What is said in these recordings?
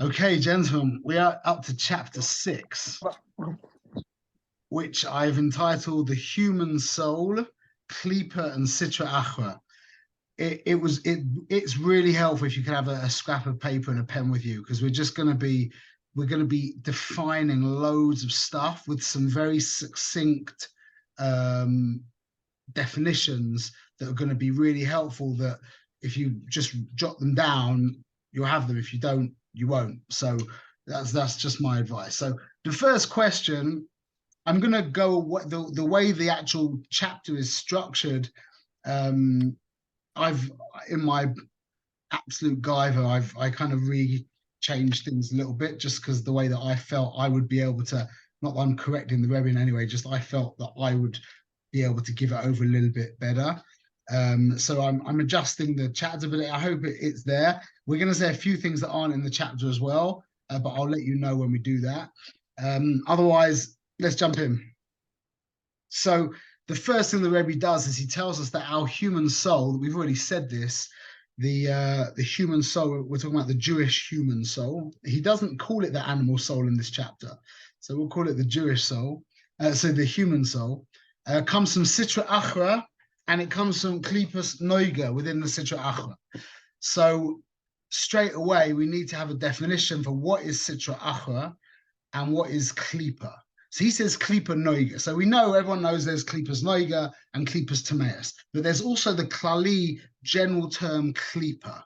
Okay, gentlemen, we are up to chapter 6, which I've entitled The Human Soul, Klipah and Sitra Achra. It's really helpful if you can have a scrap of paper and a pen with you, because we're going to be defining loads of stuff with some very succinct definitions that are going to be really helpful, that if you just jot them down, you'll have them. If you don't, you won't. So that's just my advice. So the first question, I'm going to go the way the actual chapter is structured. I've in my absolute guyver, I kind of changed things a little bit, just because the way that I felt I would be able to, not that I'm correcting the Rebbe in any way, just I felt that I would be able to give it over a little bit better. So I'm adjusting the chapter, but I hope it's there. We're going to say a few things that aren't in the chapter as well, but I'll let you know when we do that. Otherwise, let's jump in. So the first thing the Rebbe does is he tells us that our human soul, we've already said this, the human soul, we're talking about the Jewish human soul. He doesn't call it the animal soul in this chapter, so we'll call it the Jewish soul. So the human soul comes from Sitra Achra, and it comes from Klipah Noiga within the Sitra Achra. So straight away, we need to have a definition for what is Sitra Achra and what is Klipah. So he says Klipah Noiga. So we know, everyone knows there's Klipah Noiga and Klipah Tameas, but there's also the Klali general term Klipah.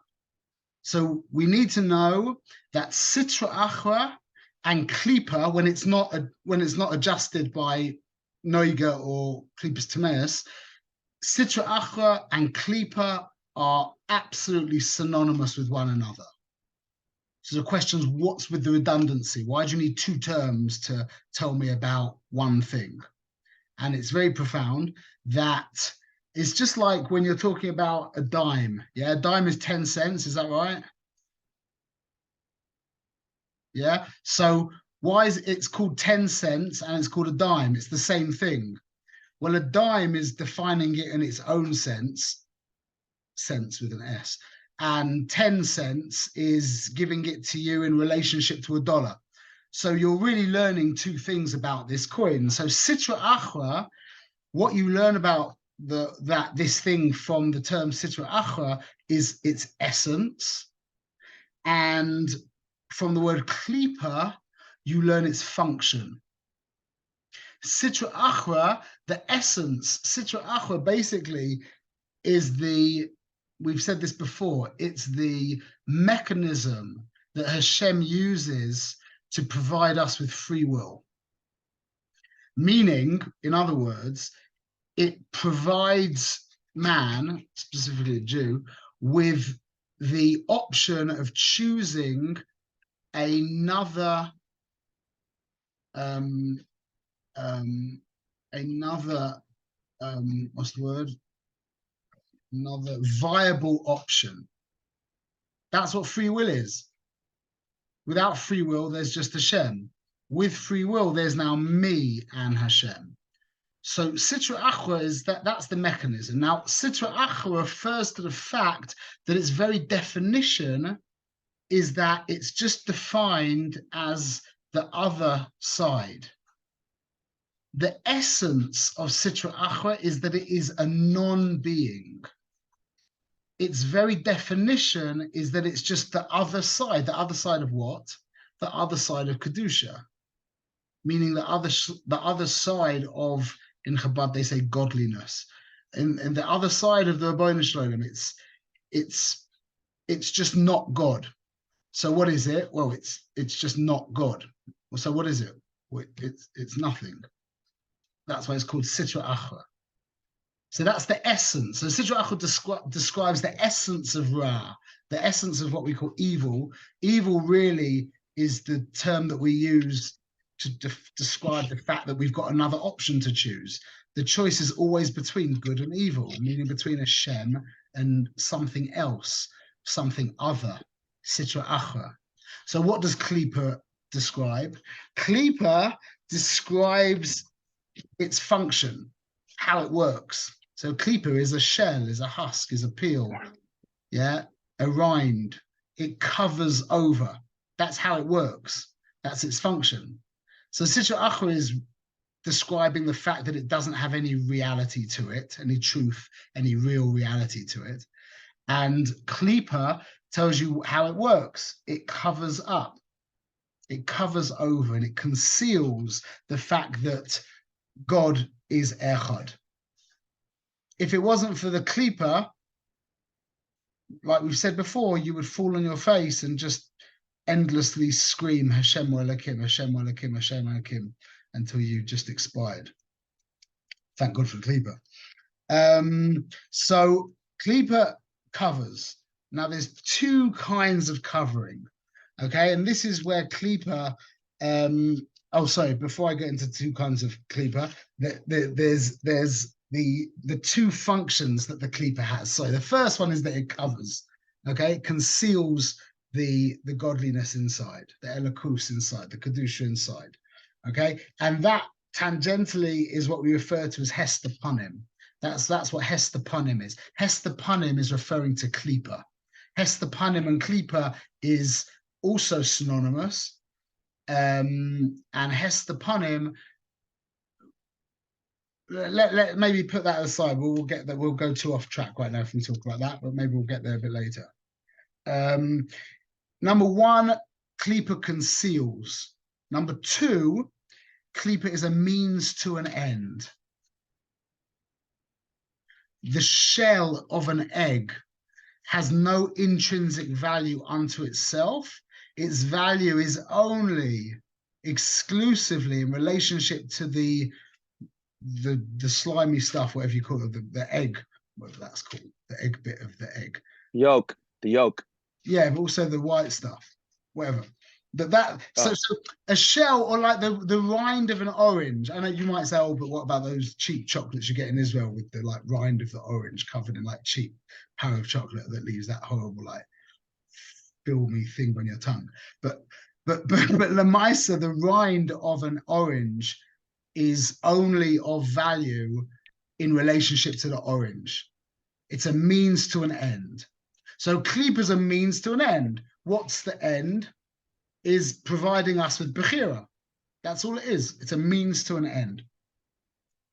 So we need to know that Sitra Achra and Klipah, when it's not adjusted by Noiga or Klipah Tameas, Sitra Achra and Klipah are absolutely synonymous with one another. So the question is, what's with the redundancy? Why do you need two terms to tell me about one thing? And it's very profound. That it's just like when you're talking about a dime. Yeah, a dime is 10 cents. Is that right? Yeah. So why is it's called 10 cents and it's called a dime? It's the same thing. Well, a dime is defining it in its own sense with an S. And 10 cents is giving it to you in relationship to a dollar. So you're really learning two things about this coin. So Sitra Achra, what you learn about this thing from the term Sitra Achra is its essence. And from the word Klipah, you learn its function. Sitra Achra, the essence, Sitra Achra basically is we've said this before, it's the mechanism that Hashem uses to provide us with free will. Meaning, in other words, it provides man, specifically a Jew, with the option of choosing another what's the word? Another viable option. That's what free will is. Without free will, there's just Hashem. With free will, there's now me and Hashem. So Sitra Achra is that's the mechanism. Now, Sitra Achra refers to the fact that its very definition is that it's just defined as the other side. The essence of Sitra Achra is that it is a non-being. Its very definition is that it's just the other side. The other side of what? The other side of Kedusha. Meaning the other side of, in Chabad they say godliness. And the other side of the Ribono Shel Olam, it's just not God. So what is it? Well, it's just not God. So what is it? Well, it's nothing. That's why it's called Sitra Achra. So that's the essence. So Sitra Achra describes the essence of Ra, the essence of what we call evil. Evil really is the term that we use to describe the fact that we've got another option to choose. The choice is always between good and evil, meaning between Hashem and something else, something other, Sitra Achra. So what does Klipah describe? Klipah describes its function, how it works. So Klipah is a shell, is a husk, is a peel, yeah, a rind. It covers over. That's how it works. That's its function. So Sitra Achra is describing the fact that it doesn't have any reality to it, any truth, any real reality to it. And Klipah tells you how it works. It covers up, it covers over, and it conceals the fact that God is Echad. If it wasn't for the Klipah, like we've said before, you would fall on your face and just endlessly scream Hashem Elokim, Hashem Elokim, Hashem Elokim until you just expired. Thank God for Klipah. So Klipah covers. Now there's two kinds of covering, okay? And this is where Klipah, before I get into two kinds of Klipah, there's the two functions that the Klipah has. So the first one is that it covers, okay? It conceals the godliness inside, the Elokus inside, the Kedusha inside, okay? And that tangentially is what we refer to as Hester Panim. That's what Hester Panim is. Hester Panim is referring to Klipah. Hester Panim and Klipah is also synonymous. And Hester Panim, let maybe put that aside. We'll get that. We'll go too off track right now if we talk about that, but maybe we'll get there a bit later. Number one, Klipah conceals. Number two, Klipah is a means to an end. The shell of an egg has no intrinsic value unto itself. Its value is only exclusively in relationship to the slimy stuff, whatever you call it, the egg, whatever that's called, the egg bit of the egg. The yolk. Yeah, but also the white stuff, whatever. So a shell, or like the rind of an orange. I know you might say, oh, but what about those cheap chocolates you get in Israel with the like rind of the orange covered in like cheap powder of chocolate that leaves that horrible like filmy thing on your tongue. But Lamaisa, the rind of an orange is only of value in relationship to the orange. It's a means to an end. So Klipah is a means to an end. What's the end? Is providing us with Bechira. That's all it is. It's a means to an end.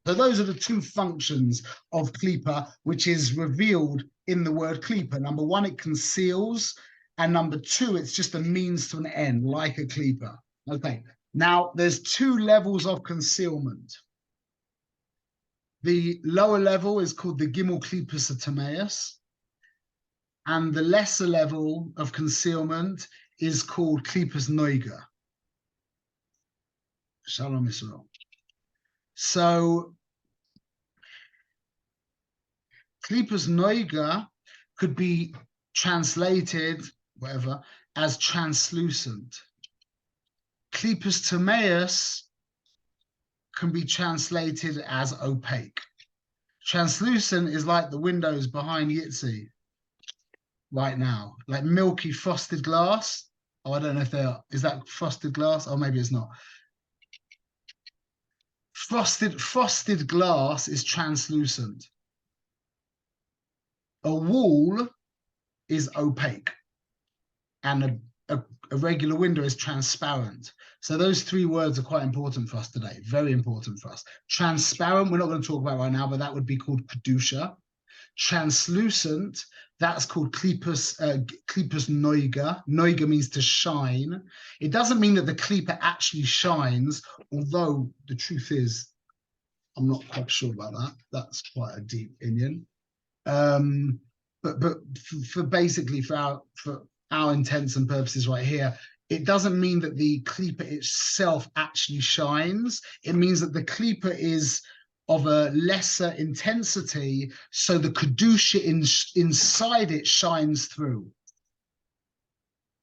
So those are the two functions of Klipah, which is revealed in the word Klipah. Number one, it conceals. And number two, it's just a means to an end, like a Klipah. Okay. Now, there's two levels of concealment. The lower level is called the Gimel Klipos Atameus. And the lesser level of concealment is called Klipos Noiga. Shalom Israel. So Klipos Noiga could be translated, whatever, as translucent. Klipos Tameus can be translated as opaque. Translucent is like the windows behind Yitzi right now, like milky frosted glass. Oh, I don't know if they are. Is that frosted glass? Or maybe it's not. Frosted glass is translucent. A wall is opaque, and a regular window is transparent. So those three words are quite important for us today. Very important for us. Transparent, we're not going to talk about right now, but that would be called Kedusha. Translucent, that's called Klipos Noiga. Noiga means to shine. It doesn't mean that the Klipah actually shines, although the truth is, I'm not quite sure about that. That's quite a deep opinion. But for our intents and purposes right here, it doesn't mean that the Klipah itself actually shines. It means that the Klipah is of a lesser intensity, so the Kedusha inside it shines through.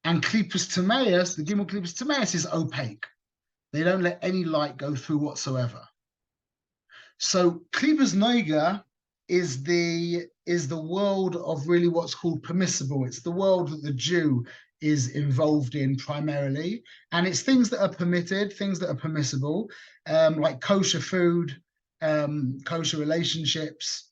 And Klipos Tameus, the Gimel Klipos Tameus, is opaque. They don't let any light go through whatsoever. So Klipos Noiga is the world of really what's called permissible. It's the world that the Jew is involved in primarily, and it's things that are permitted, things that are permissible, like kosher food, kosher relationships,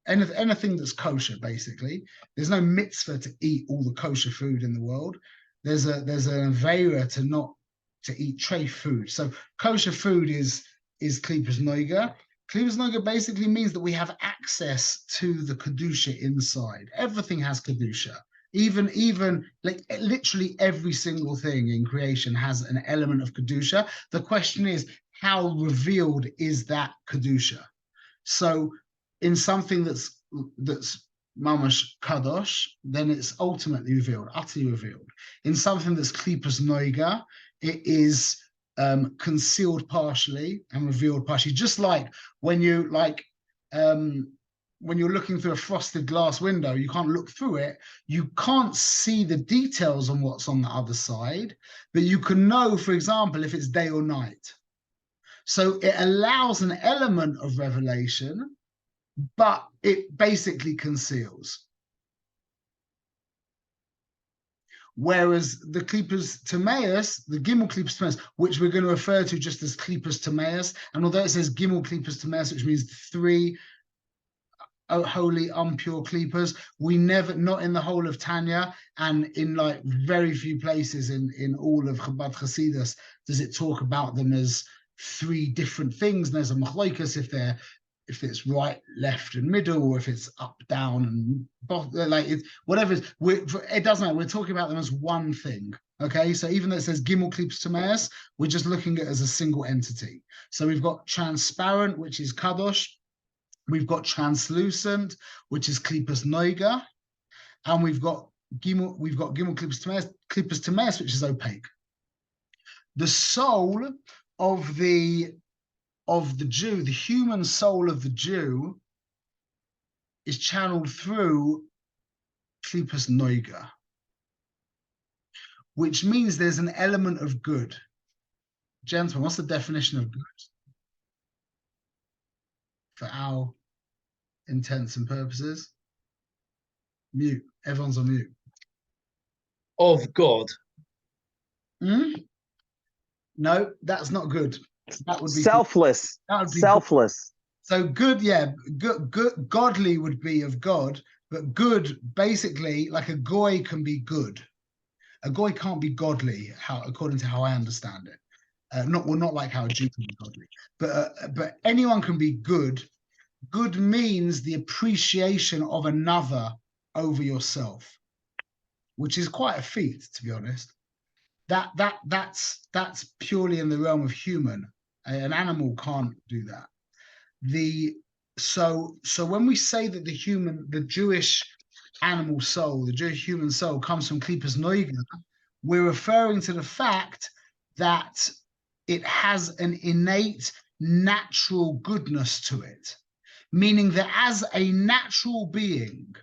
anything that's kosher, basically. There's no mitzvah to eat all the kosher food in the world. There's an avera to eat treif food. So kosher food is Klipah's Noiga. Klipah's Noiga basically means that we have access to the kedusha inside. Everything has kedusha. Even like literally every single thing in creation has an element of kedusha. The question is, how revealed is that kedusha? So in something that's mamash kadosh, then it's ultimately revealed, utterly revealed. In something that's Klipah's Noiga, it is concealed partially and revealed partially. Just like when you when you're looking through a frosted glass window, you can't look through it. You can't see the details on what's on the other side, but you can know, for example, if it's day or night. So it allows an element of revelation, but it basically conceals. Whereas the Klipah's Timaeus, the Gimel Klipah's Timaeus, which we're going to refer to just as Klipah's Timaeus, and although it says Gimel Klipah's Timaeus, which means 3 holy unpure Klipahs, we never, not in the whole of Tanya, and in like very few places in all of Chabad Chasidus does it talk about them as 3 different things. And there's a machlokas if it's right, left, and middle, or if it's up, down, and bottom, like whatever. It doesn't matter. We're talking about them as one thing. Okay, so even though it says Gimel Klipah's Timaeus, we're just looking at it as a single entity. So we've got transparent, which is Kadosh. We've got translucent, which is Klipah's Noiga, and we've got Gimel Klipah's Timaeus, which is opaque. The soul of the Jew, the human soul of the Jew, is channeled through Klipah's Noiga, which means there's an element of good. Gentlemen, what's the definition of good for our intents and purposes? Mute. Everyone's on mute. Of God. No, that's not good. That would be selfless. That would be selfless. Good. So good, yeah, good, godly would be of God, but good, basically, like a goy can be good. A goy can't be godly, according to how I understand it. Not like how a Jew can be godly, but anyone can be good. Good means the appreciation of another over yourself, which is quite a feat, to be honest. That's purely in the realm of human. An animal can't do that. So when we say that the Jewish animal soul, the Jewish human soul comes from Klipah's Noiga, we're referring to the fact that it has an innate natural goodness to it, meaning that as a natural being,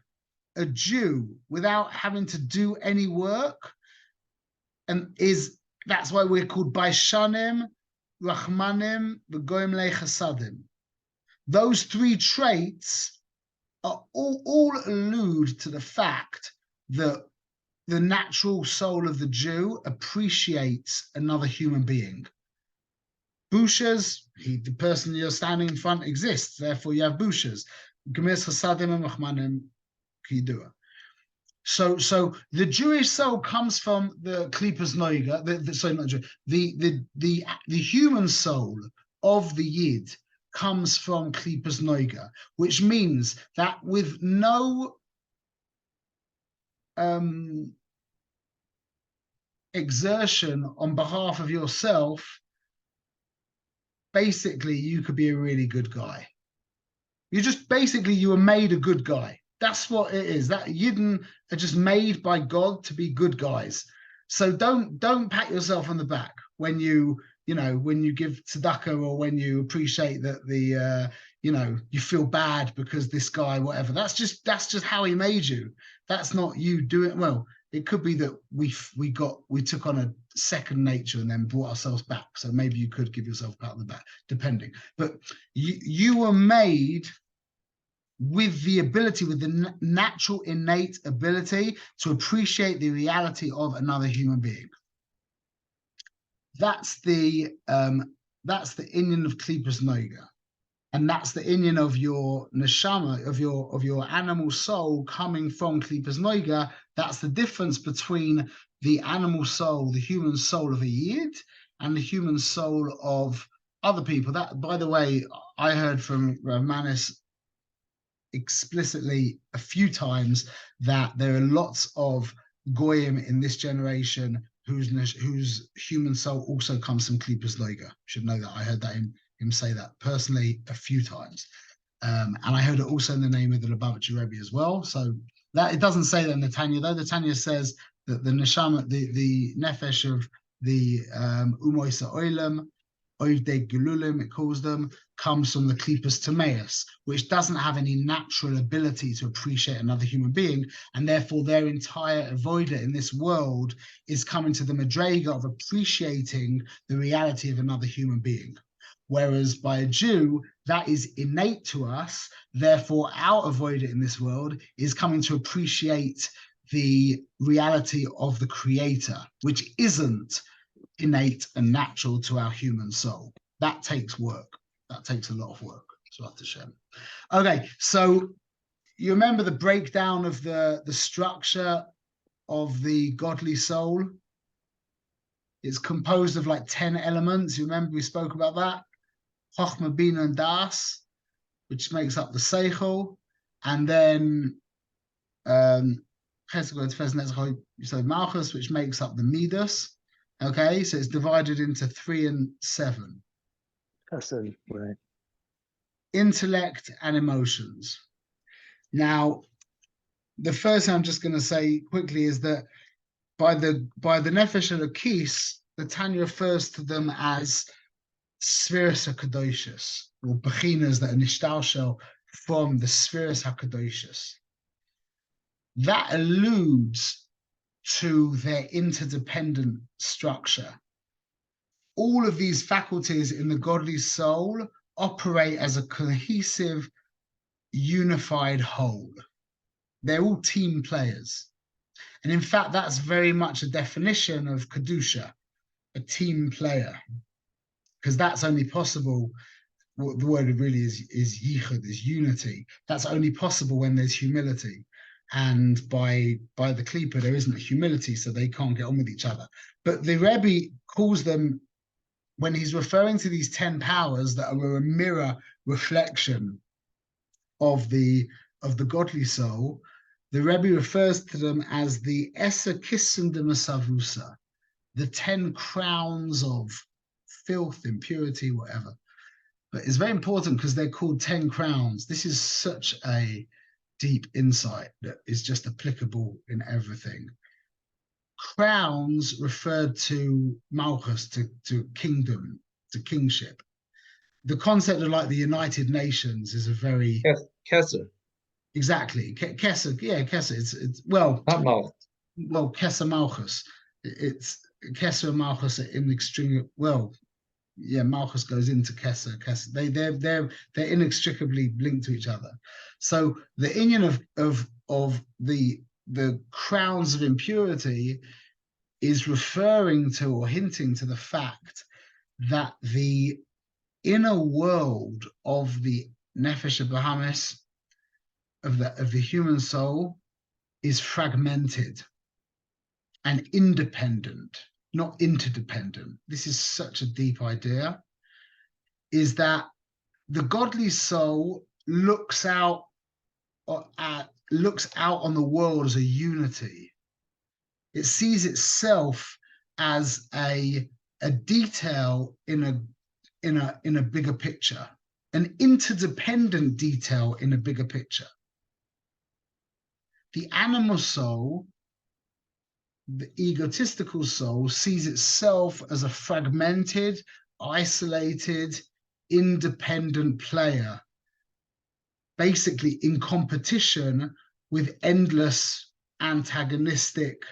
a Jew, without having to do any work, that's why we're called Baishanim, Rachmanim, V'goyim Lechasadim. Those 3 traits are all allude to the fact that the natural soul of the Jew appreciates another human being. Bushas, the person you're standing in front exists, therefore you have bushas. Gemis Chasadim and Rachmanim Kidua. So the Jewish soul comes from the Klipah's Noiga, the human soul of the Yid comes from Klipah's Noiga, which means that with no exertion on behalf of yourself, basically you could be a really good guy. You were made a good guy. That's what it is. That Yidden are just made by God to be good guys. So don't pat yourself on the back when you give tzedakah, or when you appreciate that you feel bad because this guy, whatever. That's just how he made you. That's not you doing well. It could be that we took on a second nature and then brought ourselves back. So maybe you could give yourself a pat on the back, depending. But you were made with the ability, with the natural innate ability to appreciate the reality of another human being. That's the inyan of Klipah's Noiga. And that's the inyan of your neshama, of your animal soul coming from Klipah's Noiga. That's the difference between the animal soul, the human soul of a Yid, and the human soul of other people. That, by the way, I heard from Manis explicitly a few times that there are lots of goyim in this generation whose human soul also comes from Klipah's Noiga. Should know that. I heard that him say that personally a few times. And I heard it also in the name of the Lubavitcher Rebbe as well. So that it doesn't say that in the Tanya, though. The Tanya says that the neshama, the nefesh of the Umoisa Oilam, Oivde Gululim, it calls them, comes from the Klipah's Tameus, which doesn't have any natural ability to appreciate another human being, and therefore their entire avoider in this world is coming to the Madrega of appreciating the reality of another human being. Whereas by a Jew, that is innate to us. Therefore, our avoider in this world is coming to appreciate the reality of the Creator, which isn't innate and natural to our human soul. That takes work. That takes a lot of work. Okay, so you remember the breakdown of the structure of the godly soul? It's composed of like 10 elements. You remember we spoke about that? Chochma, Bina, and Das, which makes up the Seichel, and then Malchus, which makes up the Midas. Okay, so it's divided into 3 and 7. Chesed, right. Intellect and emotions. Now, the first thing I'm just going to say quickly is that by the Nefesh Elokis, the Tanya refers to them as Spheres HaKadoshis, or Bechinas that are nishtalshel from the Spheres HaKadoshis. That alludes to their interdependent structure. All of these faculties in the godly soul operate as a cohesive, unified whole. They're all team players. And in fact, that's very much a definition of Kedusha, a team player. Because that's only possible, what the word really is yichud, is unity. That's only possible when there's humility. And by the Klipah, there isn't humility, so they can't get on with each other. But the Rebbe calls them, when he's referring to these 10 powers that are a mirror reflection of the godly soul, the Rebbe refers to them as the Eser Kissen de Masavusa, the 10 crowns of filth, impurity, whatever. But it's very important because they're called 10 crowns. This is such a deep insight that is just applicable in everything. Crowns referred to Malchus, to kingdom, to kingship. The concept of like the United Nations is a very... Kesser. Exactly. Kesser, yeah, Kesser. It's well... Not Malchus. Well, Kesser Malchus. It's Kesser and Malchus are inextricably... Well, yeah, Malchus goes into Kesser. They're inextricably linked to each other. So the inyan of the crowns of impurity is referring to or hinting to the fact that the inner world of the nefesh bahamis, of the human soul, is fragmented and independent, not interdependent. This is such a deep idea, is that the godly soul looks out on the world as a unity. It sees itself as a detail in a bigger picture, an interdependent detail in a bigger picture. The animal soul, the egotistical soul, sees itself as a fragmented, isolated, independent player, basically in competition with endless antagonistic,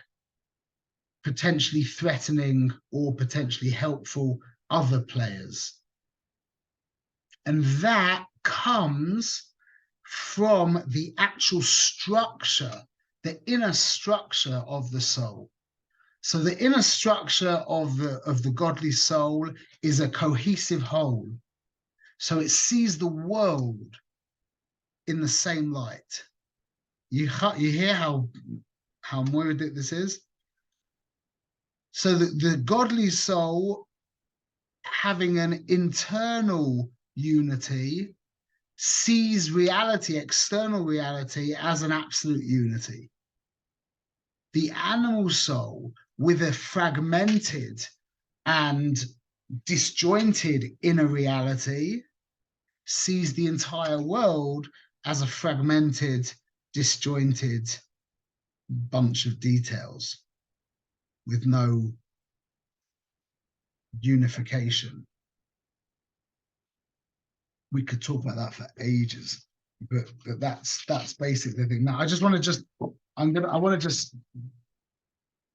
potentially threatening or potentially helpful other players. And that comes from the actual structure, the inner structure of the soul. So the inner structure of the godly soul is a cohesive whole. So it sees the world in the same light. You hear how moiridic this is? So the godly soul, having an internal unity, sees reality, external reality, as an absolute unity. The animal soul, with a fragmented and disjointed inner reality, sees the entire world as a fragmented, disjointed bunch of details with no unification. We could talk about that for ages, but that's basically the thing. Now, I want to just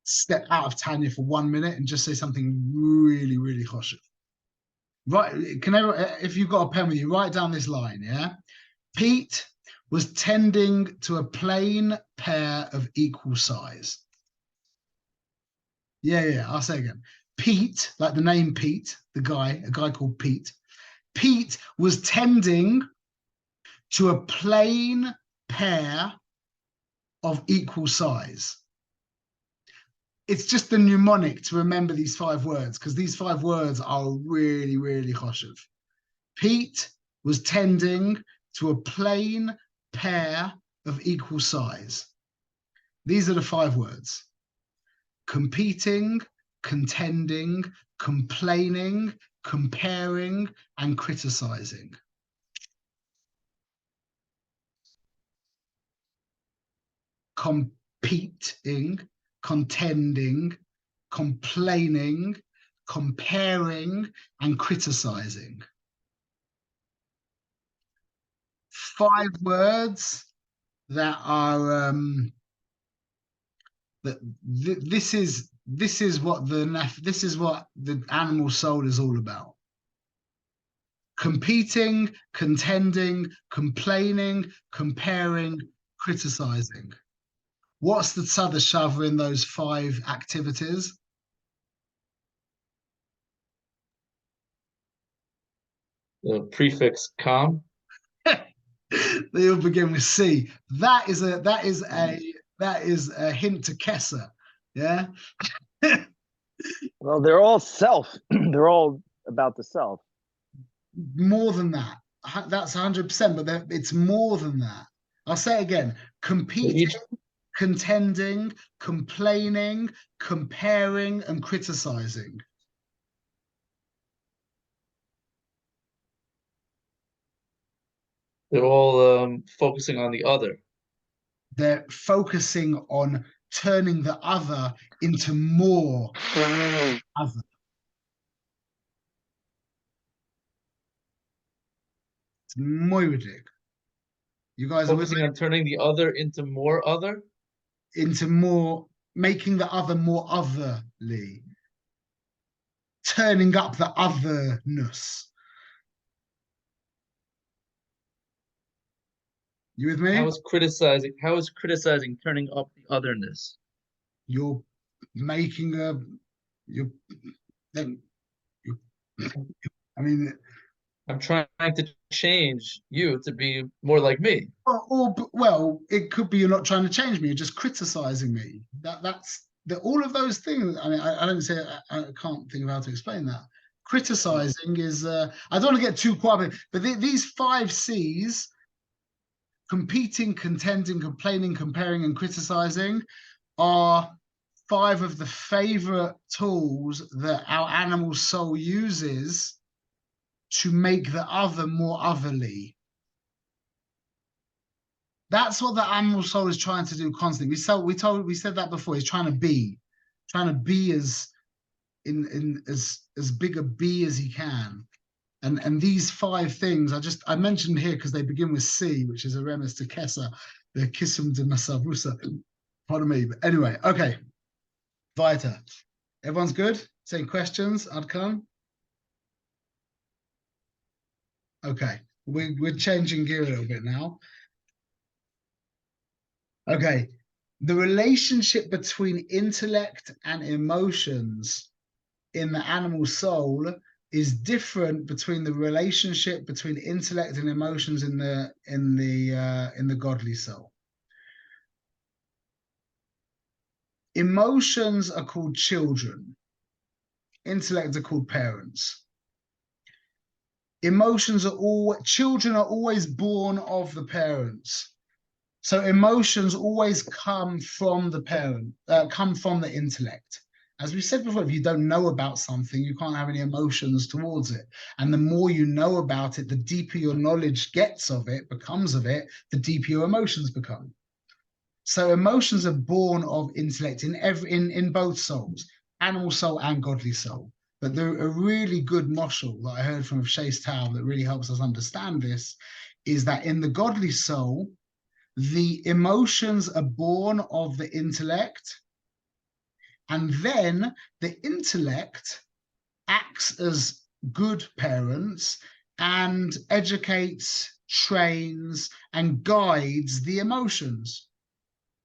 step out of Tanya for 1 minute and just say something really, really choshev. Right? If you've got a pen with you, write down this line. Yeah, Pete was tending to a plain pair of equal size. Yeah, I'll say again. Pete, like the name Pete, a guy called Pete. Pete was tending to a plain pair of equal size. It's just the mnemonic to remember these 5 words, because these 5 words are really, really choshev. Pete was tending to a plain pair of equal size. These are the 5 words: competing, contending, complaining, comparing, and criticizing. Competing, contending, complaining, comparing, and criticizing. 5 words that are this is what the animal soul is all about. Competing, contending, complaining, comparing, criticizing. What's the tzad shava in those 5 activities? The prefix com. They all begin with C. That is a hint to Kesser. Yeah. Well, they're all self. They're all about the self. More than that. That's 100%, but it's more than that. I'll say it again: competing, contending, complaining, comparing, and criticizing. They're all focusing on the other. They're focusing on turning the other into more other. It's moiridic. You guys Focusing are on turning the other into more other? Into more, making the other more otherly. Turning up the otherness. You with me? How is criticizing turning up the otherness? You're making a you're I mean, I'm trying to change you to be more like me. well, it could be you're not trying to change me, you're just criticizing me. That's all of those things. I mean, I don't say I can't think of how to explain that. Criticizing is I don't want to get too quiet, but these 5 C's: competing, contending, complaining, comparing, and criticizing, are 5 of the favorite tools that our animal soul uses to make the other more otherly. That's what the animal soul is trying to do constantly. We said that before. He's trying to be as big a bee as he can. And these 5 things I mentioned here because they begin with C, which is a remes to Kesa, the Kisum de Masavusa. Pardon me. But anyway, okay. Vita. Everyone's good? Same questions, Adkan? Okay. We're changing gear a little bit now. Okay. The relationship between intellect and emotions in the animal soul is different between the relationship between intellect and emotions in the godly soul. Emotions are called children. Intellect are called parents. Children are always born of the parents. So emotions always come from the parent, come from the intellect. As we said before, if you don't know about something, you can't have any emotions towards it. And the more you know about it, the deeper your knowledge gets of it, becomes of it, the deeper your emotions become. So emotions are born of intellect in both souls, animal soul and godly soul. But there a really good moshel that I heard from Shais Tao that really helps us understand this is that in the godly soul, the emotions are born of the intellect, and then the intellect acts as good parents and educates, trains, and guides the emotions.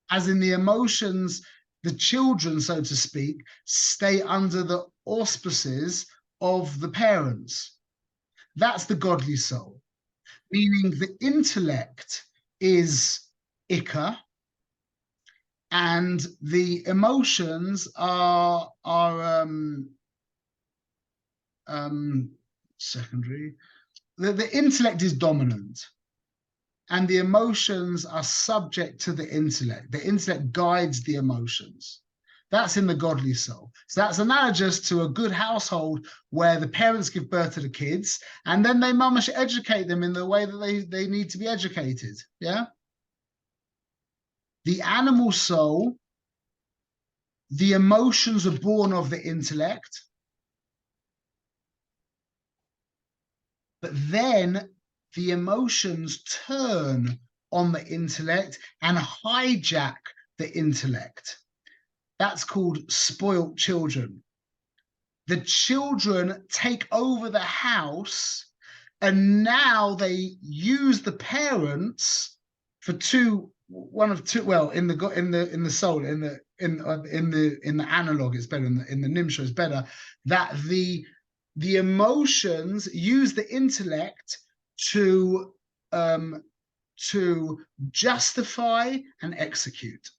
As in the emotions, the children, so to speak, stay under the auspices of the parents. That's the godly soul, meaning the intellect is Ika, and the emotions are secondary. The intellect is dominant, and the emotions are subject to the intellect. The intellect guides the emotions. That's in the godly soul. So that's analogous to a good household where the parents give birth to the kids, and then they mamish educate them in the way that they need to be educated. Yeah. The animal soul, the emotions are born of the intellect, but then the emotions turn on the intellect and hijack the intellect. That's called spoilt children. The children take over the house, and now they use the parents for one of two. Well, in the soul, in the analog, it's better. In the nimsha, it's better that the emotions use the intellect to justify and execute.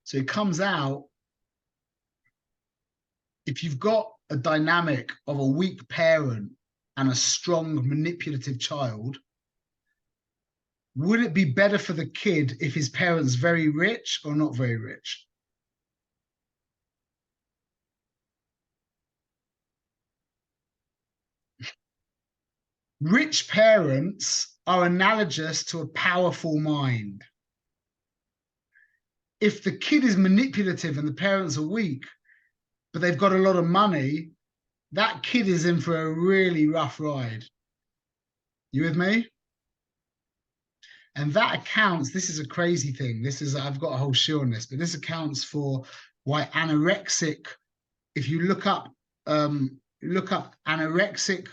So it comes out, if you've got a dynamic of a weak parent and a strong manipulative child, would it be better for the kid if his parents very rich or not very rich? Rich parents are analogous to a powerful mind. If the kid is manipulative and the parents are weak, but they've got a lot of money, that kid is in for a really rough ride. You with me? And that accounts, this is a crazy thing. I've got a whole show on this, but this accounts for why anorexic, if you look up anorexic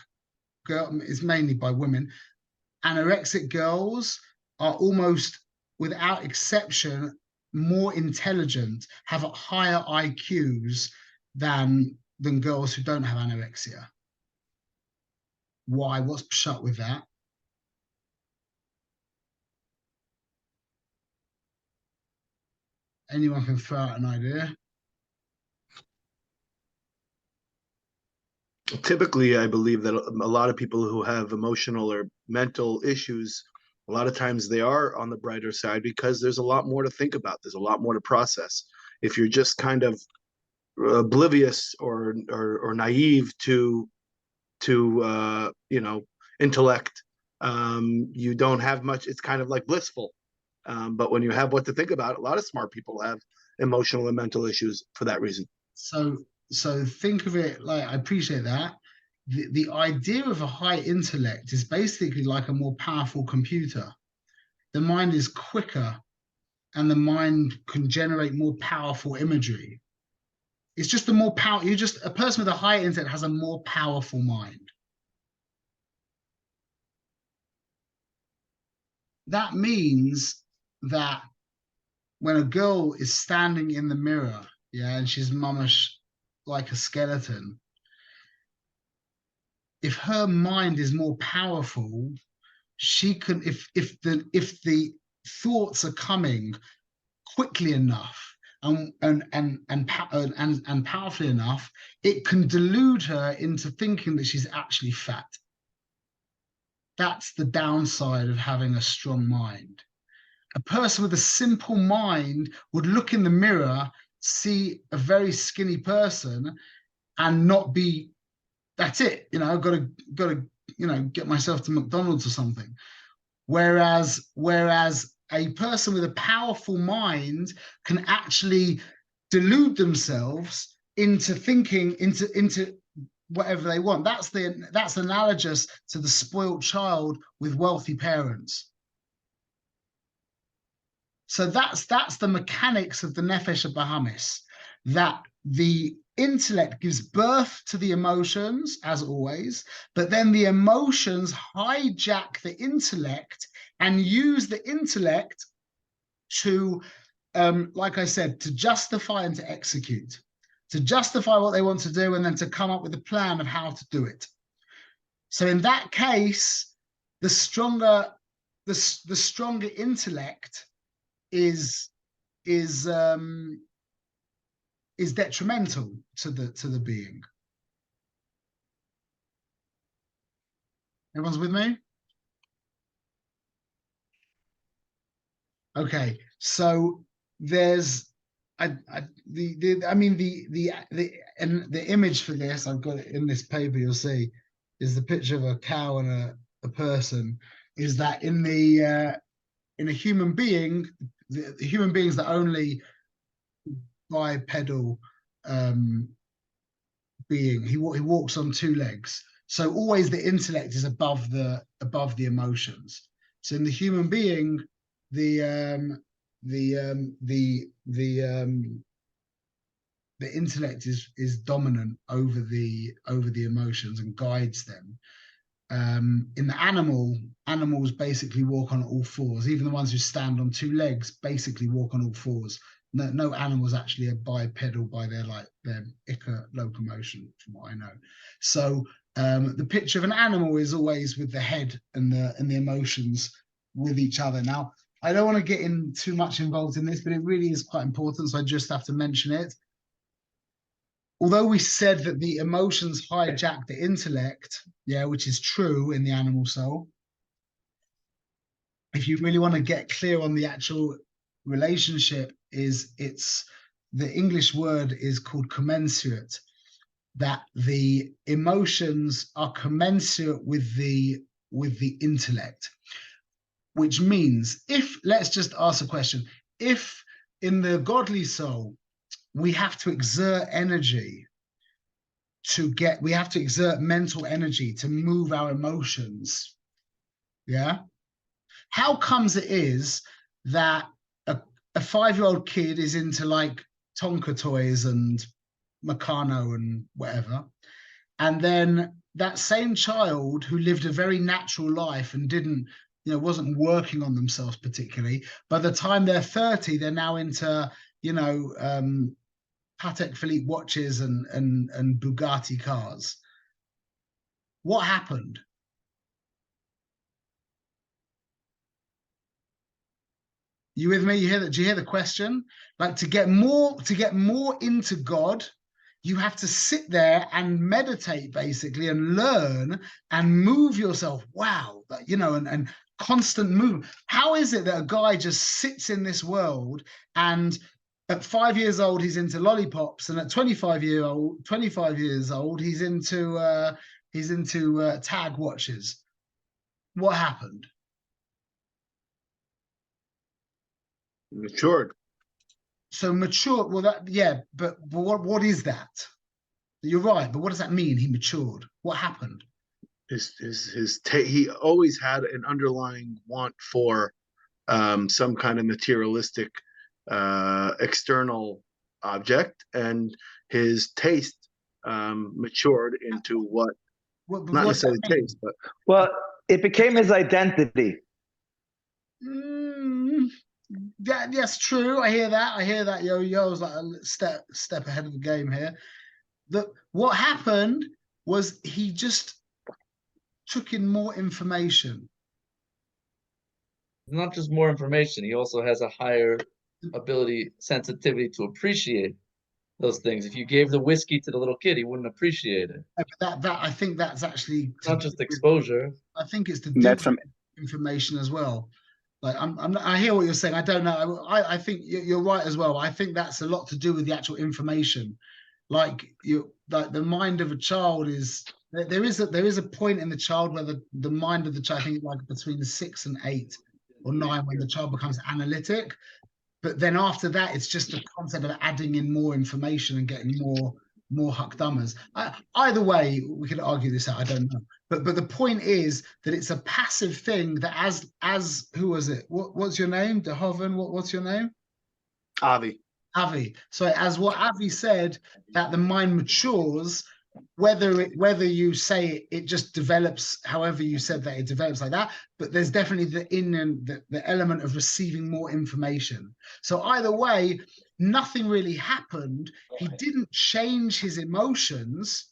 girl, is mainly by women. Anorexic girls are almost without exception more intelligent, have higher IQs than girls who don't have anorexia. Why? What's shut with that? Anyone can throw out an idea. Typically, I believe that a lot of people who have emotional or mental issues, a lot of times they are on the brighter side because there's a lot more to think about. There's a lot more to process. If you're just kind of oblivious or naive to intellect, you don't have much. It's kind of like blissful. But when you have what to think about, a lot of smart people have emotional and mental issues for that reason. So think of it like, I appreciate that. The idea of a high intellect is basically like a more powerful computer. The mind is quicker and the mind can generate more powerful imagery. It's just a person with a higher intellect has a more powerful mind. that means that when a girl is standing in the mirror, yeah, and she's mummish like a skeleton, if her mind is more powerful, she can, if the thoughts are coming quickly enough and powerfully enough, it can delude her into thinking that she's actually fat. That's the downside of having a strong mind. A person with a simple mind would look in the mirror, see a very skinny person, and not be, that's it, I've got to get myself to McDonald's or something. Whereas a person with a powerful mind can actually delude themselves into thinking into whatever they want. That's analogous to the spoiled child with wealthy parents. So that's the mechanics of the Nefesh Bahamis, that the intellect gives birth to the emotions, as always, but then the emotions hijack the intellect and use the intellect to, like I said, to justify and to execute, to justify what they want to do and then to come up with a plan of how to do it. So in that case, the stronger intellect is detrimental to the being. Everyone's with me? Okay, so there's the image for this, I've got it in this paper, you'll see, is the picture of a cow and a person. Is that in a human being, the human being's the only bipedal being. He walks on two legs, so always the intellect is above the emotions. So in the human being, the intellect is dominant over the emotions and guides them. In the animals basically walk on all fours. Even the ones who stand on two legs basically walk on all fours. No animals actually are bipedal by their Ica locomotion, from what I know. So the picture of an animal is always with the head and the emotions with each other. Now, I don't want to get in too much involved in this, but it really is quite important, so I just have to mention it. Although we said that the emotions hijack the intellect, yeah, which is true in the animal soul, if you really want to get clear on the actual relationship, the English word is called commensurate, that the emotions are commensurate with the intellect, which means, if, let's just ask a question, if in the godly soul we have to exert energy we have to exert mental energy to move our emotions, yeah, how comes it is that a 5-year-old kid is into like Tonka toys and Meccano and whatever, and then that same child who lived a very natural life and didn't, wasn't working on themselves particularly, by the time they're 30, they're now into, Patek Philippe watches and Bugatti cars. What happened? You with me? Do you hear the question? Like, to get more into God, you have to sit there and meditate basically and learn and move yourself. Wow, and constant movement. How is it that a guy just sits in this world and at 5 years old he's into lollipops, and at 25 years old he's into tag watches? What happened? Matured. So mature, well, but what is that? You're right, but what does that mean? He matured. What happened? He always had an underlying want for some kind of materialistic external object, and his taste matured into not necessarily taste, but well, it became his identity. Yes, true. I hear that. I hear that. Yo was like a step ahead of the game here. What happened was he just took in more information. Not just more information, he also has a higher ability, sensitivity to appreciate those things. If you gave the whiskey to the little kid, he wouldn't appreciate it. That I think that's actually Not just exposure. I think it's to do That's from with information as well. Like I hear what you're saying. I don't know. I think you're right as well. I think that's a lot to do with the actual information. Like the mind of a child is there is a point in the child where the mind of the child, I think like between 6 and 8 or 9, when the child becomes analytic. But then after that, it's just the concept of adding in more information and getting more hakdamas. Either way, we could argue this out. I don't know. But the point is that it's a passive thing that as who was it? What's your name? Dehoven, what's your name? Avi. Avi. So as what Avi said, that the mind matures, whether you say it just develops, however you said that it develops like that, but there's definitely the element of receiving more information. So either way, nothing really happened. He didn't change his emotions.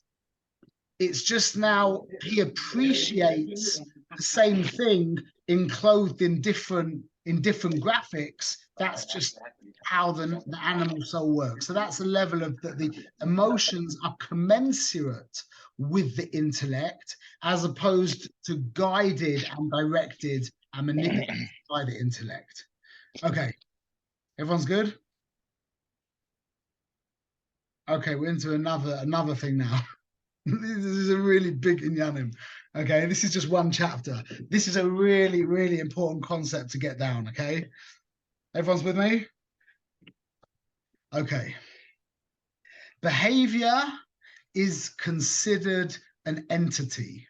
It's just now he appreciates the same thing enclosed in different graphics. That's just how the animal soul works. So that's a level of that the emotions are commensurate with the intellect, as opposed to guided and directed and manipulated by the intellect. Okay, everyone's good? Okay, we're into another thing now. This is a really big inyanim. Okay, this is just one chapter. This is a really, really important concept to get down. Okay, everyone's with me? Okay. Behavior is considered an entity.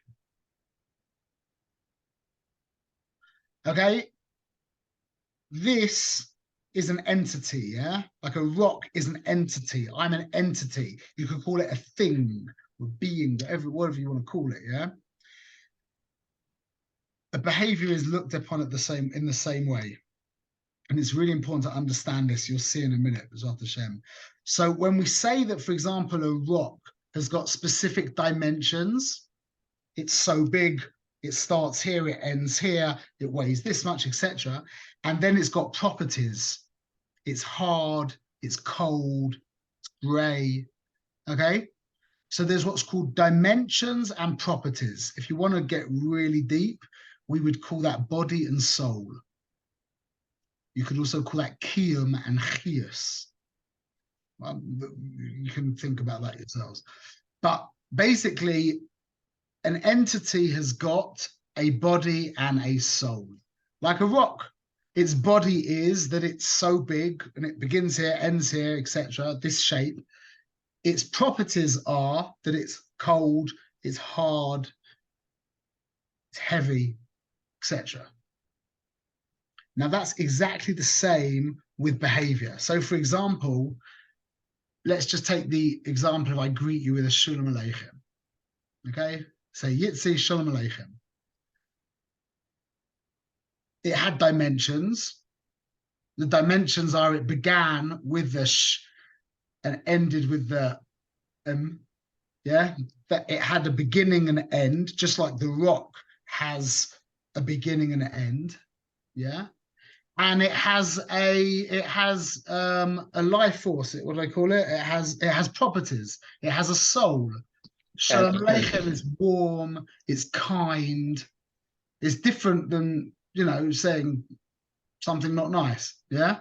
Okay, this is an entity, yeah? Like a rock is an entity. I'm an entity. You could call it a thing, or being, whatever you want to call it, yeah? A behavior is looked upon in the same way. And it's really important to understand this. You'll see in a minute, B'ezrat Hashem. So when we say that, for example, a rock has got specific dimensions, it's so big, it starts here, it ends here, it weighs this much, etc. And then it's got properties. It's hard, it's cold, it's gray, okay? So there's what's called dimensions and properties. If you want to get really deep, we would call that body and soul. You could also call that kiyum and chiyus. Well, you can think about that yourselves. But basically, an entity has got a body and a soul. Like a rock, its body is that it's so big and it begins here, ends here, etc., this shape. Its properties are that it's cold, it's hard, it's heavy, etc. Now that's exactly the same with behavior. So for example, let's just take the example of I greet you with a Shalom Aleichem. Okay, say Yitzi Shalom Aleichem. It had dimensions. The dimensions are it began with the sh and ended with the yeah, that it had a beginning and an end, just like the rock has a beginning and an end, yeah. And it has a life force. What do I call it? It has properties. It has a soul. Shalom Aleichem is warm. It's kind. It's different than saying something not nice. Yeah.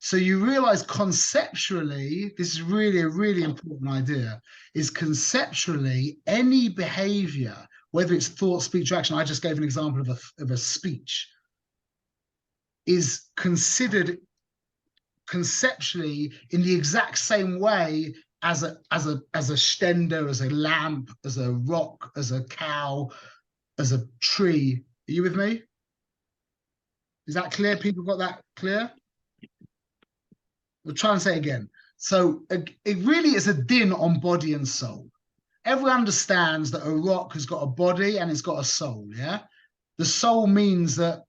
So you realize conceptually, this is really a really important idea. Is conceptually any behavior, whether it's thought, speech, or action. I just gave an example of a speech. Is considered conceptually in the exact same way as a stender, as a lamp, as a rock, as a cow, as a tree. Are you with me? Is that clear? People got that clear? We'll try and say it again. So it really is a din on body and soul. Everyone understands that a rock has got a body and it's got a soul, yeah? The soul means that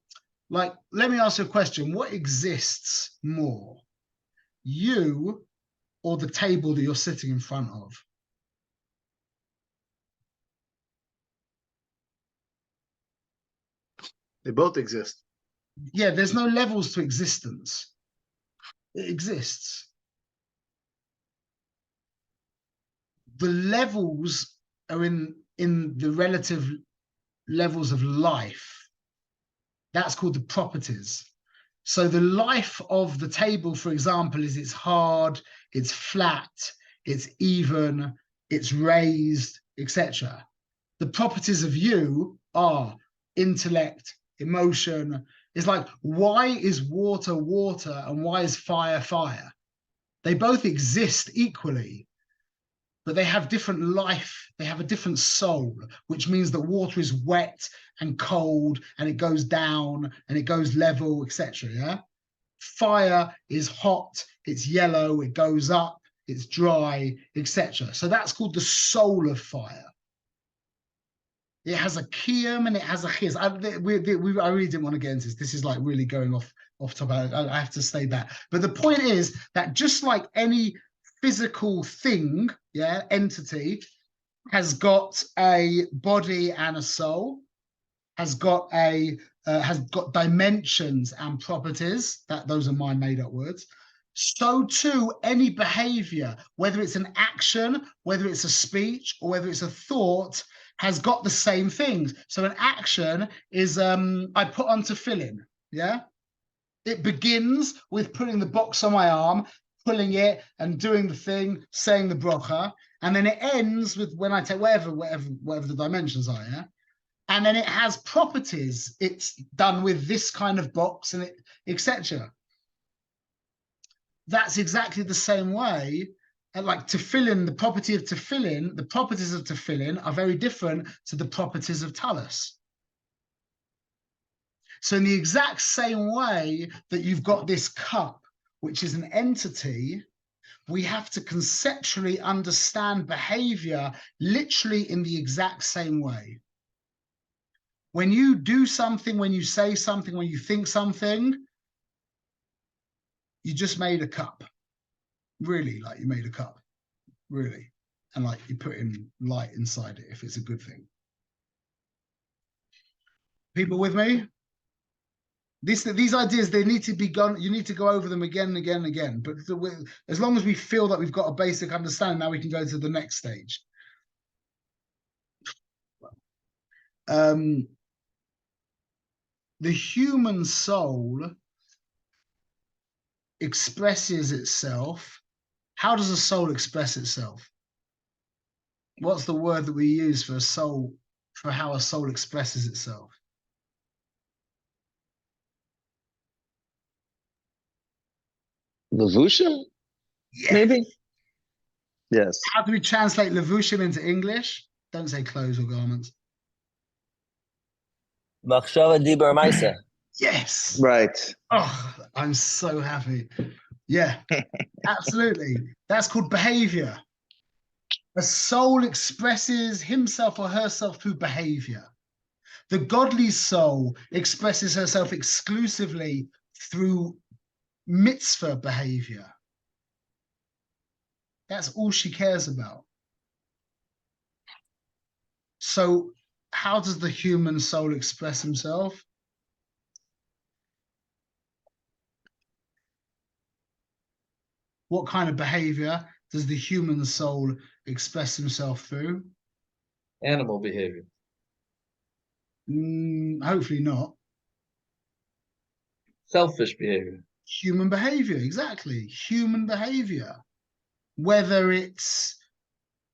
Like, let me ask you a question. What exists more, you or the table that you're sitting in front of? They both exist. Yeah, there's no levels to existence. It exists. The levels are in the relative levels of life. That's called the properties. So the life of the table, for example, is it's hard, it's flat, it's even, it's raised, etc. The properties of you are intellect, emotion. It's like, why is water water and why is fire fire? They both exist equally, but they have different life. They have a different soul, which means that water is wet and cold and it goes down and it goes level, etc. Yeah. Fire is hot, it's yellow, it goes up, it's dry, etc. So that's called the soul of fire. It has a kiyum and it has a chiz. I really didn't want to get into this. This is like really going off topic. I have to stay back. But the point is that just like any physical thing, yeah, entity has got a body and a soul, has got dimensions and properties. Those are my made-up words. So too, any behavior, whether it's an action, whether it's a speech, or whether it's a thought, has got the same things. So an action is I put on tefillin, yeah? It begins with putting the box on my arm, pulling it and doing the thing, saying the bracha, and then it ends with when I take whatever the dimensions are, yeah? And then it has properties. It's done with this kind of box and it, etc. That's exactly the same way. And like tefillin, the property of tefillin, the properties of tefillin are very different to the properties of talus. So in the exact same way that you've got this cup, which is an entity, we have to conceptually understand behavior literally in the exact same way. When you do something, when you say something, when you think something, you just made a cup. Really, like you made a cup. Really. And like you put in light inside it if it's a good thing. People with me? These ideas, they need to be gone. You need to go over them again and again and again. But as long as we feel that we've got a basic understanding, now we can go to the next stage. The human soul expresses itself. How does a soul express itself? What's the word that we use for a soul, for how a soul expresses itself? Levusha? Yes. Maybe? Yes. How do we translate levushim into English? Don't say clothes or garments. Machshava dibar maisa. Yes. Right. Oh, I'm so happy. Yeah, absolutely. That's called behavior. A soul expresses himself or herself through behavior. The godly soul expresses herself exclusively through mitzvah behavior. That's all she cares about. So how does the human soul express himself? What kind of behavior does the human soul express himself through? Animal behavior. Hopefully not. Selfish behavior. Human behavior, exactly. Human behavior. Whether it's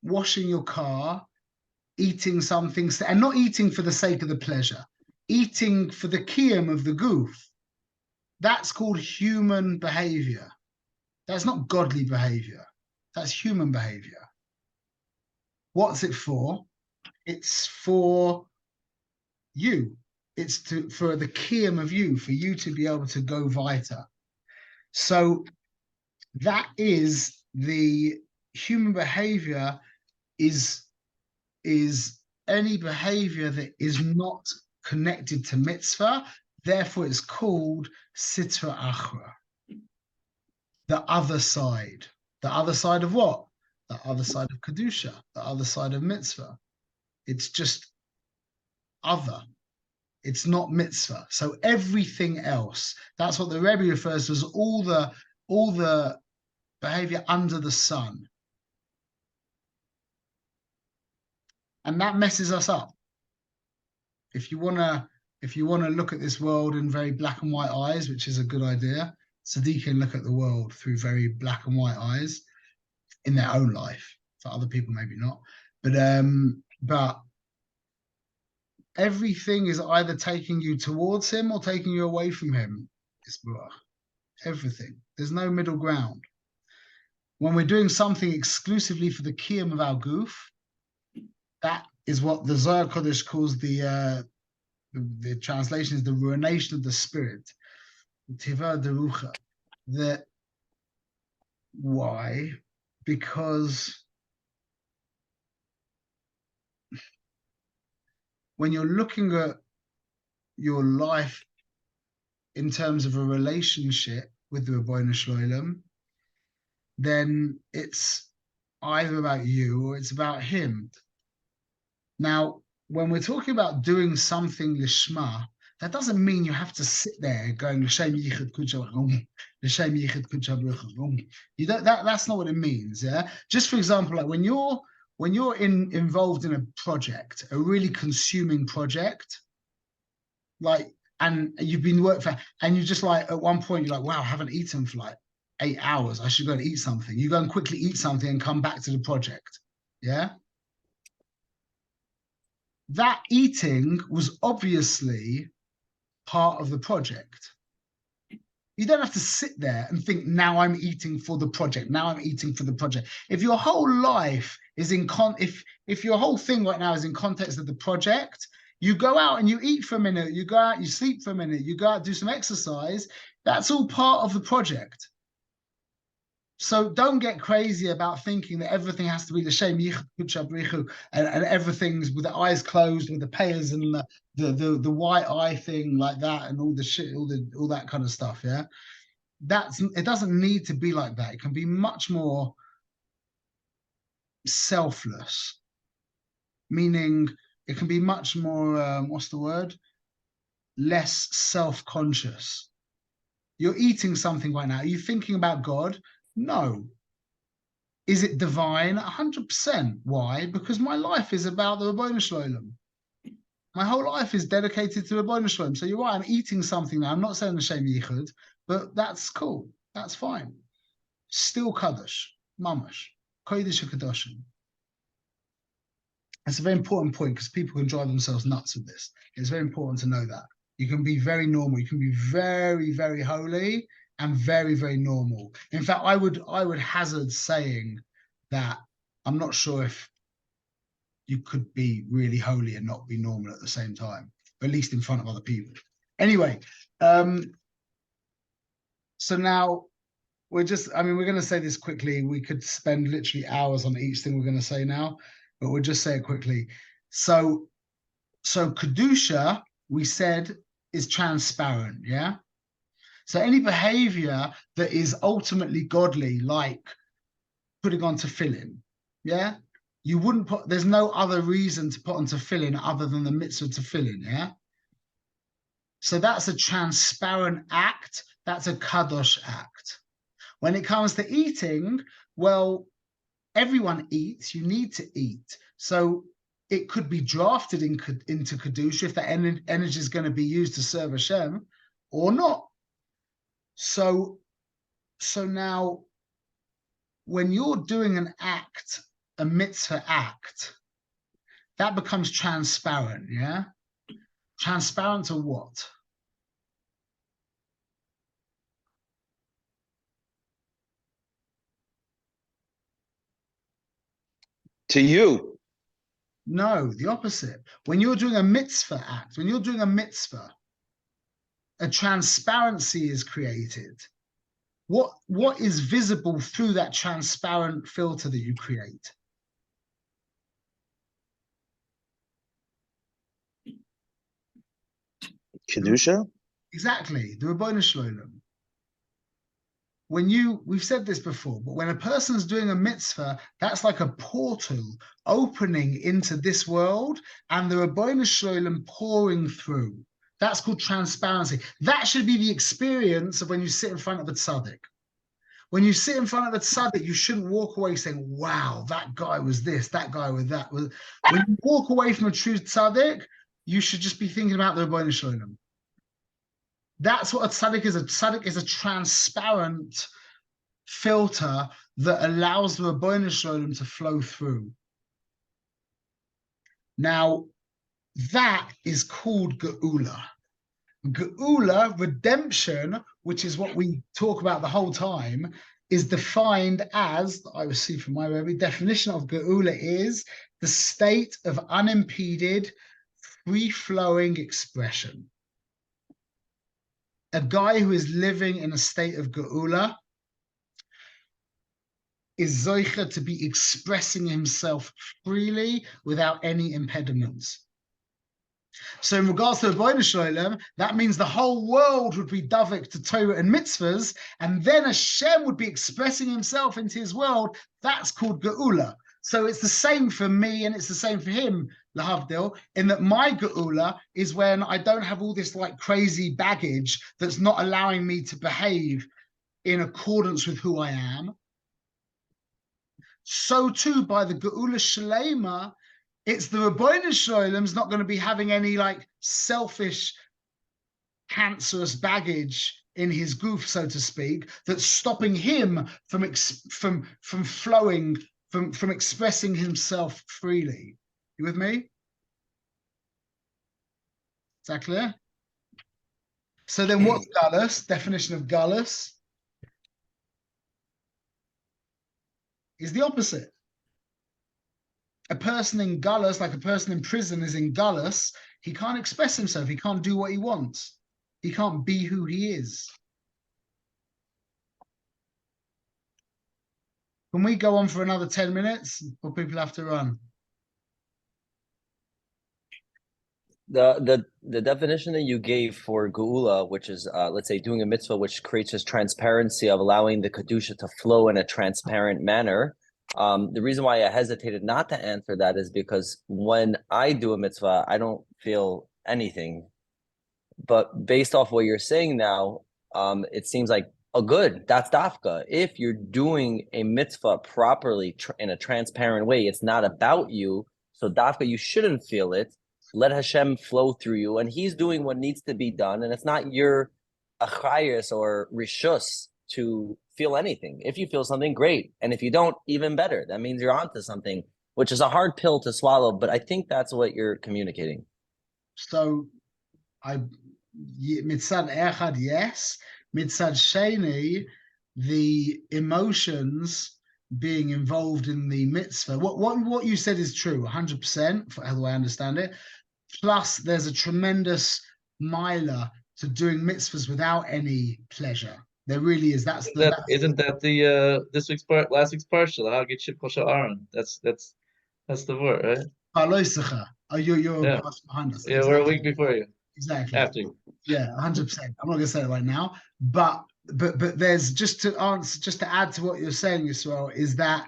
washing your car, eating something, and not eating for the sake of the pleasure, eating for the kiyum of the goof. That's called human behavior. That's not godly behavior. That's human behavior. What's it for? It's for you. It's for the kiyum of you, for you to be able to go weiter. So that is the human behavior is any behavior that is not connected to mitzvah, Therefore, it's called Sitra Achra. The other side. The other side of what? The other side of Kedusha. The other side of mitzvah. It's just other. It's not mitzvah. So everything else, that's what the Rebbe refers to as all the behavior under the sun. And that messes us up. If you wanna look at this world in very black and white eyes, which is a good idea, Tzaddik can look at the world through very black and white eyes in their own life. For other people, maybe not. But everything is either taking you towards him or taking you away from him. It's everything. There's no middle ground. When we're doing something exclusively for the kiyum of our goof, that is what the Zohar Kodesh calls the translation is the ruination of the spirit. Tiva derucha. Why? Because when you're looking at your life in terms of a relationship with the Ribbono Shel Olam, then it's either about you or it's about him. Now, when we're talking about doing something lishma, that doesn't mean you have to sit there going l'shem yichud kudsha l'shem yichud kudsha. You don't. That's not what it means. Yeah. Just for example, like when you're involved in a project, a really consuming project, like, and you've been working for, and you just like at one point you're like, wow, I haven't eaten for like 8 hours. I should go and eat something. You go and quickly eat something and come back to the project. Yeah. That eating was obviously part of the project. You don't have to sit there and think, now I'm eating for the project. Now I'm eating for the project. If your whole life is if your whole thing right now is in context of the project, you go out and you eat for a minute, you go out, you sleep for a minute, you go out, do some exercise. That's all part of the project. So don't get crazy about thinking that everything has to be l'shem yichud kudsha b'richu and everything's with the eyes closed, with the payers and the white eye thing like that and all the shit, all that kind of stuff. Yeah, it doesn't need to be like that. It can be much more selfless, meaning it can be much more what's the word? Less self-conscious. You're eating something right now. Are you thinking about God? No. Is it divine? 100%. Why? Because my life is about the Ribbono Shel Olam. My whole life is dedicated to Ribbono Shel Olam. So you're right, I'm eating something now. I'm not saying l'shem yichud, but that's cool. That's fine. Still Kaddish, Mamash, Kodesh HaKadoshim. That's a very important point because people can drive themselves nuts with this. It's very important to know that. You can be very normal. You can be very, very holy and very, very normal. In fact, I would hazard saying that I'm not sure if you could be really holy and not be normal at the same time, at least in front of other people. Anyway, so now we're going to say this quickly. We could spend literally hours on each thing we're going to say now, but we'll just say it quickly. So Kedusha, we said, is transparent, yeah? So any behavior that is ultimately godly, like putting on tefillin, yeah? You wouldn't put, there's no other reason to put on tefillin other than the mitzvah tefillin, yeah? So that's a transparent act. That's a kadosh act. When it comes to eating, well, everyone eats. You need to eat. So it could be drafted into Kedusha if that energy is going to be used to serve Hashem or not. So now, when you're doing an act, a mitzvah act, that becomes transparent, yeah? Transparent to what? To you. No, the opposite. When you're doing a mitzvah act, when you're doing a mitzvah, a transparency is created. What is visible through that transparent filter that you create? Kedusha? Exactly, the Rabboni Shloim. We've said this before, but when a person's doing a mitzvah, that's like a portal opening into this world and the Rabboni Shloim pouring through. That's called transparency. That should be the experience of when you sit in front of a tzaddik. When you sit in front of a tzaddik, you shouldn't walk away saying, wow, that guy was this, that guy was that. When you walk away from a true tzaddik, you should just be thinking about the Rabboni Shloim. That's what a tzaddik is. A tzaddik is a transparent filter that allows the Rabboni Shloim to flow through. Now, that is called Geula. Geula, redemption, which is what we talk about the whole time, is defined as, I receive from my Rebbe, definition of Geula is the state of unimpeded, free-flowing expression. A guy who is living in a state of Geula is zoicha to be expressing himself freely without any impediments. So in regards to the Rabboni Shloim, that means the whole world would be davik to Torah and mitzvahs, and then Hashem would be expressing himself into his world. That's called Geula. So it's the same for me and it's the same for him, lahavdil, in that my Geula is when I don't have all this like crazy baggage that's not allowing me to behave in accordance with who I am. So too by the Geula Shalema, it's the Rabboni Shloim's not going to be having any like selfish, cancerous baggage in his goof, so to speak, that's stopping him from flowing, from expressing himself freely. You with me? Is that clear? So then what's Galus? Definition of Galus is the opposite. A person in Galus, like a person in prison is in Galus, he can't express himself. He can't do what he wants. He can't be who he is. Can we go on for another 10 minutes or people have to run? The definition that you gave for geula, which is let's say doing a mitzvah, which creates this transparency of allowing the kedusha to flow in a transparent manner. The reason why I hesitated not to answer that is because when I do a mitzvah, I don't feel anything. But based off what you're saying now, it seems like, oh, good, that's dafka. If you're doing a mitzvah properly in a transparent way, it's not about you. So dafka, you shouldn't feel it. Let Hashem flow through you, and He's doing what needs to be done, and it's not your achayus or rishus to feel anything. If you feel something, great, and if you don't, even better. That means you're onto something, which is a hard pill to swallow, but I think that's what you're communicating. So, mitzad echad, yes. Mitzad sheni, the emotions being involved in the mitzvah. What you said is true, 100%, for how I understand it. Plus, there's a tremendous milah to doing mitzvahs without any pleasure. There really is. Isn't that the this week's part, last week's parsha? How get Ship Kosher Aaron? That's the word, right? Oh, you're Yeah. behind us. Yeah, we're a week before you. Exactly. After you. Yeah, 100%. I'm not going to say it right now, but there's just to add to what you're saying, Yisrael, is that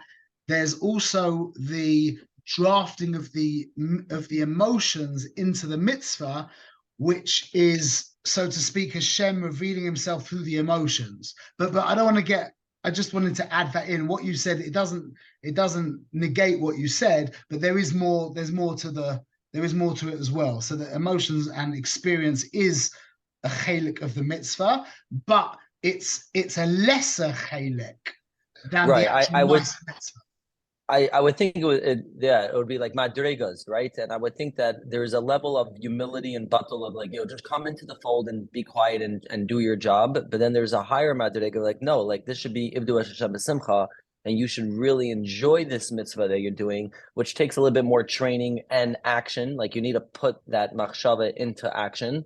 there's also the drafting of the emotions into the mitzvah, which is, so to speak, Hashem revealing himself through the emotions. But I don't want to get. I just wanted to add that in. What you said, it doesn't negate what you said, but there is more. There's more to it as well. So the emotions and experience is a chelik of the mitzvah, but it's a lesser chelik than right. the actual mitzvah. I would think it would be like madrigas, right? And I would think that there's a level of humility and batul of like, just come into the fold and be quiet and do your job. But then there's a higher madriga, like, no, like this should be ivdu Hashem b'simcha, and you should really enjoy this mitzvah that you're doing, which takes a little bit more training and action. Like you need to put that machshava into action.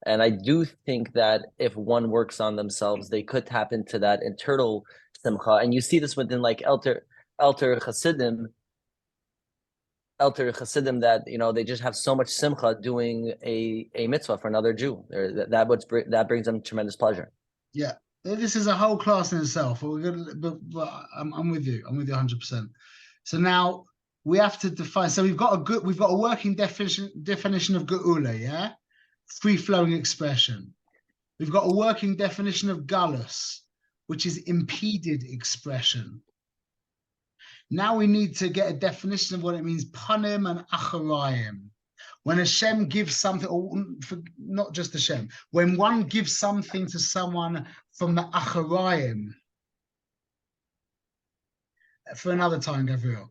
And I do think that if one works on themselves, they could tap into that internal simcha. And you see this within like Elter Hasidim, Elter Hasidim that they just have so much simcha doing a mitzvah for another Jew. That brings them tremendous pleasure. Yeah, this is a whole class in itself. But I'm with you. I'm with you 100%. So now we have to define. So we've got a working definition of geula, yeah, free flowing expression. We've got a working definition of galus, which is impeded expression. Now we need to get a definition of what it means, panim and acharayim. When Hashem gives something, or not just Hashem, when one gives something to someone from the acharayim. For another time, Gabriel.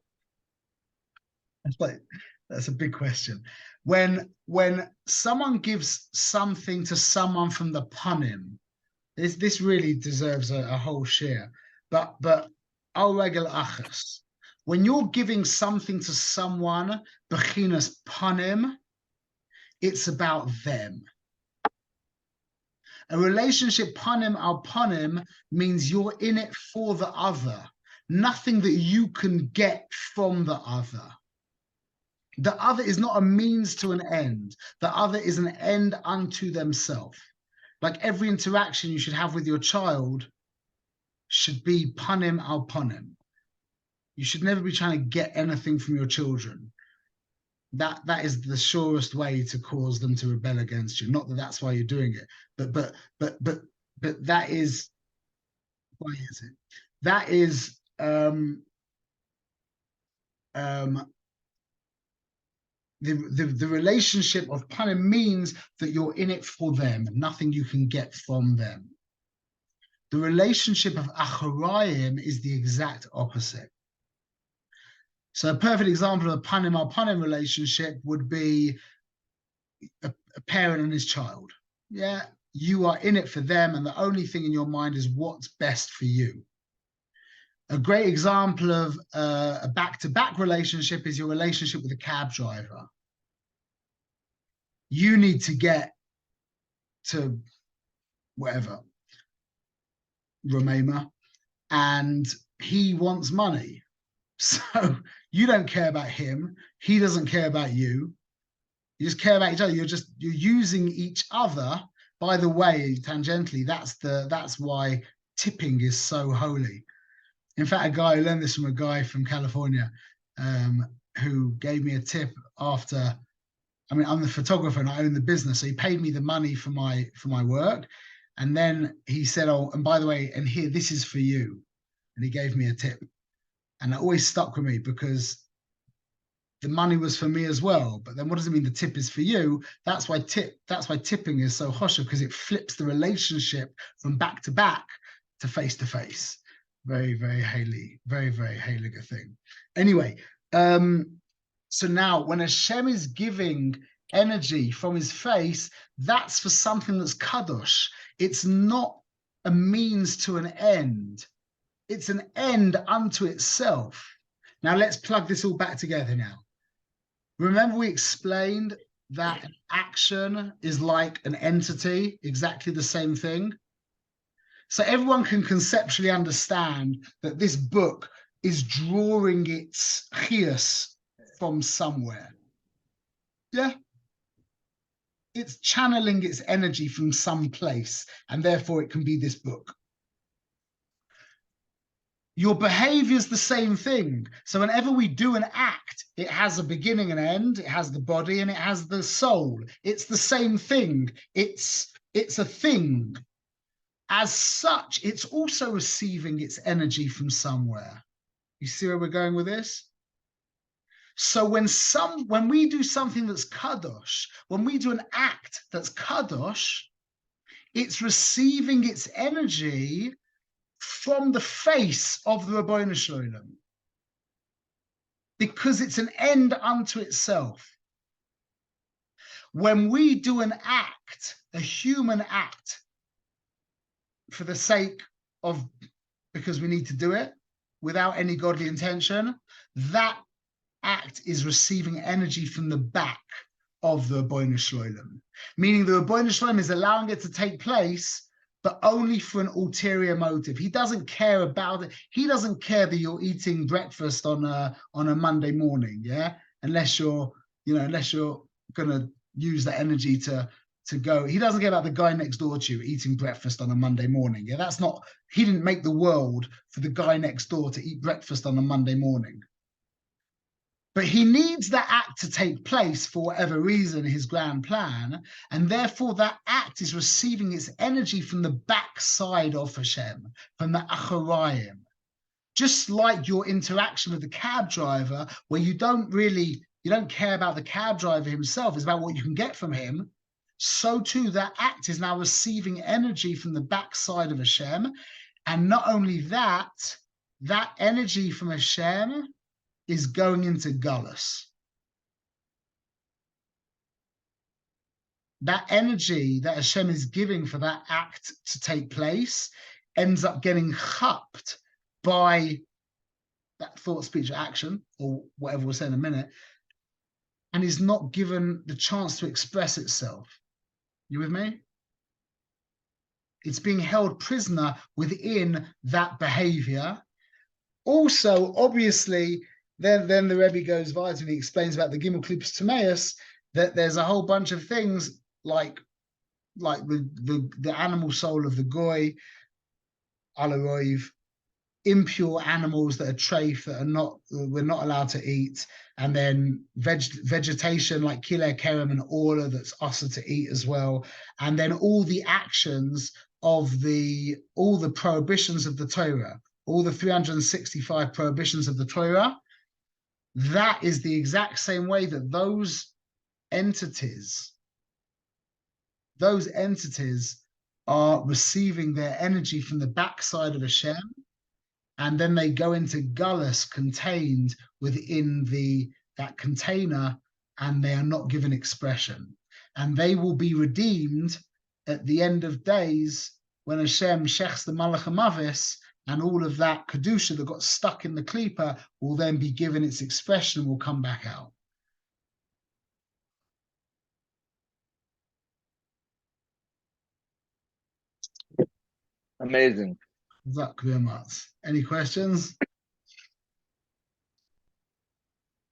That's a big question. When someone gives something to someone from the panim, this really deserves a whole share. But al regel achas, when you're giving something to someone, bechinas panim, it's about them. A relationship panim al panim means you're in it for the other. Nothing that you can get from the other. The other is not a means to an end. The other is an end unto themselves. Like every interaction you should have with your child should be panim al panim. You should never be trying to get anything from your children. That is the surest way to cause them to rebel against you. Not that that's why you're doing it, but that is, why is it? That is the relationship of panim means that you're in it for them, nothing you can get from them. The relationship of acharayim is the exact opposite. So a perfect example of a panim al panim relationship would be a parent and his child. Yeah, you are in it for them, and the only thing in your mind is what's best for you. A great example of a back-to-back relationship is your relationship with a cab driver. You need to get to whatever, Romema, and he wants money. So you don't care about him. He doesn't care about you. You just care about each other. You're using each other. By the way, tangentially, that's why tipping is so holy. In fact, I learned this from a guy from California who gave me a tip after. I mean, I'm the photographer and I own the business, so he paid me the money for my work, and then he said, "Oh, and by the way, and here, this is for you," and he gave me a tip. And that always stuck with me because the money was for me as well. But then what does it mean the tip is for you? That's why tipping is so choshev, because it flips the relationship from back to back to face. Very, very Haley, very, very Heilige thing. Anyway, so now when Hashem is giving energy from his face, that's for something that's kadosh. It's not a means to an end. It's an end unto itself. Now let's plug this all back together now. Remember we explained that an action is like an entity, exactly the same thing. So everyone can conceptually understand that this book is drawing its chiyus from somewhere. Yeah? It's channeling its energy from some place, and therefore it can be this book. Your behavior is the same thing. So whenever we do an act, it has a beginning and end, it has the body, and it has the soul. It's the same thing. It's a thing. As such, it's also receiving its energy from somewhere. You see where we're going with this? So when we do something that's kadosh, when we do an act that's kadosh, it's receiving its energy from the face of the Ribbono Shel Olam, because it's an end unto itself. When we do an act, a human act, for the sake of, because we need to do it, without any godly intention, that act is receiving energy from the back of the Ribbono Shel Olam. Meaning the Ribbono Shel Olam is allowing it to take place, but only for an ulterior motive. He doesn't care about it. He doesn't care that you're eating breakfast on a Monday morning, yeah? unless you're, unless you're gonna use that energy to go. He doesn't care about the guy next door to you eating breakfast on a Monday morning. Yeah, that's not, he didn't make the world for the guy next door to eat breakfast on a Monday morning. But he needs that act to take place for whatever reason, his grand plan, and therefore that act is receiving its energy from the backside of Hashem, from the Acharayim. Just like your interaction with the cab driver, where you don't care about the cab driver himself, it's about what you can get from him. So too, that act is now receiving energy from the backside of Hashem. And not only that, that energy from Hashem is going into Gullus. That energy that Hashem is giving for that act to take place ends up getting cupped by that thought, speech, or action, or whatever we'll say in a minute, and is not given the chance to express itself. You with me? It's being held prisoner within that behavior. Also, obviously, then the Rebbe goes weiter and he explains about the Gimel Klipah Tameus, that there's a whole bunch of things like the animal soul of the goy, alaroiv, impure animals that are treif that we're not allowed to eat, and then vegetation like kilei kerem and orla that's also to eat as well, and then all the actions of all the prohibitions of the Torah, all the 365 prohibitions of the Torah. That is the exact same way that those entities are receiving their energy from the backside of Hashem, and then they go into Gullus contained within that container, and they are not given expression. And they will be redeemed at the end of days when Hashem shechs the Malach HaMavis, and all of that Kedusha that got stuck in the Klipah will then be given its expression and will come back out. Amazing. Any questions?